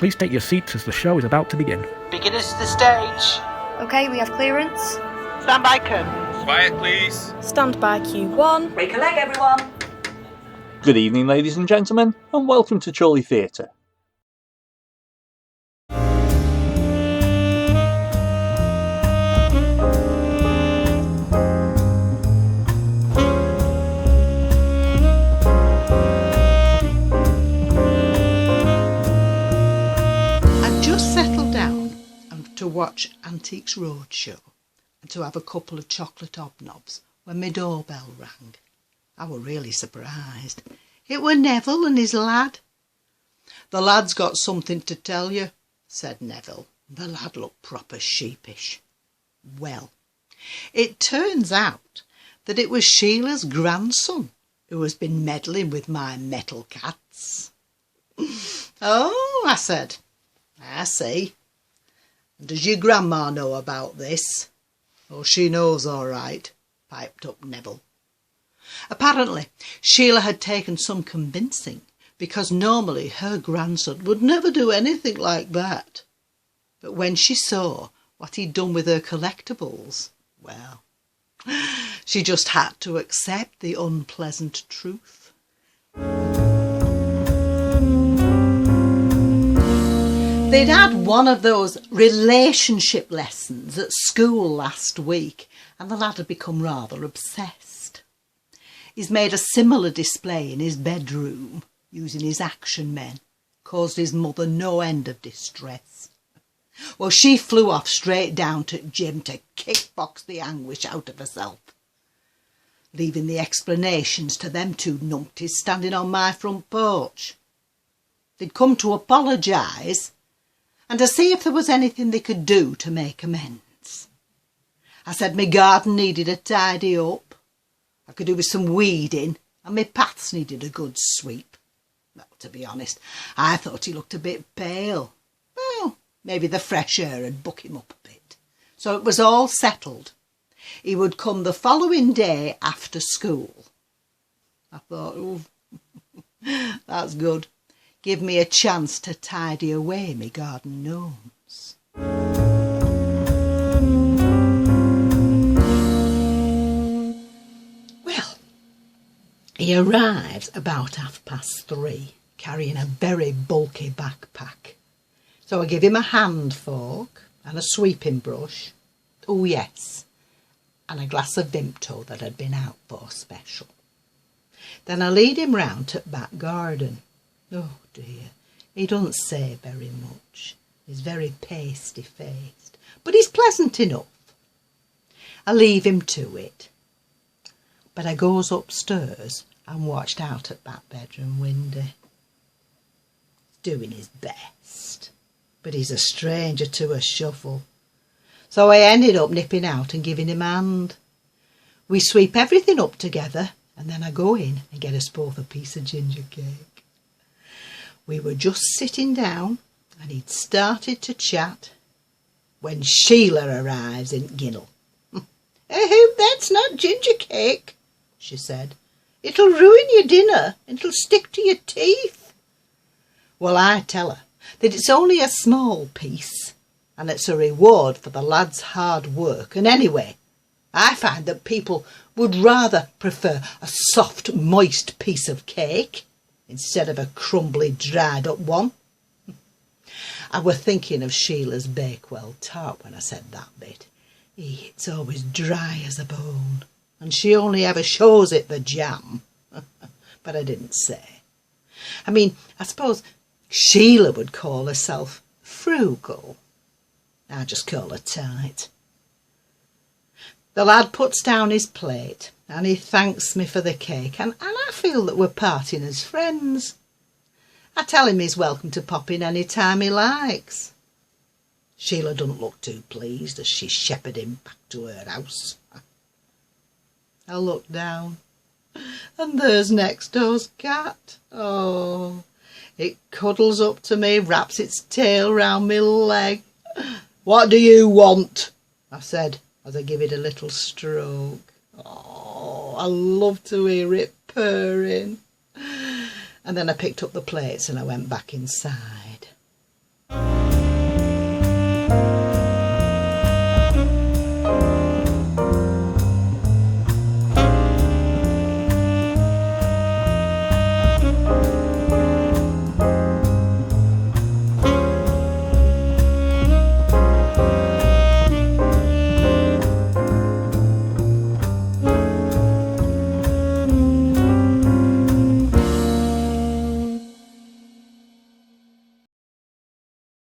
Please take your seats as the show is about to begin. Beginners to the stage. Okay, we have clearance. Stand by curtains. Quiet, please. Stand by Q1. Break a leg, everyone. Good evening, ladies and gentlemen, and welcome to Chorley Theatre. I'd just settled down to watch Antiques Roadshow and to have a couple of chocolate hobnobs when my doorbell rang. I were really surprised. It were Neville and his lad. "The lad's got something to tell you," said Neville. The lad looked proper sheepish. Well, it turns out that it was Sheila's grandson who has been meddling with my metal cats. "Oh," I said, "I see. And does your grandma know about this?" "Oh, she knows all right," piped up Neville. Apparently, Sheila had taken some convincing, because normally her grandson would never do anything like that. But when she saw what he'd done with her collectibles, well, she just had to accept the unpleasant truth. They'd had one of those relationship lessons at school last week, and the lad had become rather obsessed. He's made a similar display in his bedroom, using his action men, caused his mother no end of distress. Well, she flew off straight down to gym to kickbox the anguish out of herself, leaving the explanations to them two numpties standing on my front porch. They'd come to apologise and to see if there was anything they could do to make amends. I said my garden needed a tidy up, I could do with some weeding, and my paths needed a good sweep. Well, to be honest, I thought he looked a bit pale. Well, maybe the fresh air had buck him up a bit. So it was all settled. He would come the following day after school. I thought, oh, that's good. Give me a chance to tidy away my garden gnomes. Well, he arrives about 3:30, carrying a very bulky backpack. So I give him a hand fork and a sweeping brush. Oh yes, and a glass of Vimto that had been out for special. Then I lead him round to the back garden. Oh dear, he doesn't say very much. He's very pasty-faced, but he's pleasant enough. I leave him to it. But I goes upstairs and watched out at that bedroom window. He's doing his best, but he's a stranger to a shuffle. So I ended up nipping out and giving him a hand. We sweep everything up together, and then I go in and get us both a piece of ginger cake. We were just sitting down, and he'd started to chat, when Sheila arrives in Ginnell. "I hope that's not ginger cake," she said. "It'll ruin your dinner, and it'll stick to your teeth." Well, I tell her that it's only a small piece, and it's a reward for the lad's hard work. And anyway, I find that people would rather prefer a soft, moist piece of cake instead of a crumbly, dried-up one. I were thinking of Sheila's Bakewell tart when I said that bit. It's always dry as a bone, and she only ever shows it the jam. But I didn't say. I mean, I suppose Sheila would call herself frugal. I just call her tight. The lad puts down his plate and he thanks me for the cake, and I feel that we're parting as friends. I tell him he's welcome to pop in any time he likes. Sheila doesn't look too pleased as she shepherded him back to her house. I look down, and there's next door's cat. Oh, it cuddles up to me, wraps its tail round my leg. "What do you want?" I said, as I give it a little stroke. Oh, I love to hear it purring. And then I picked up the plates and I went back inside.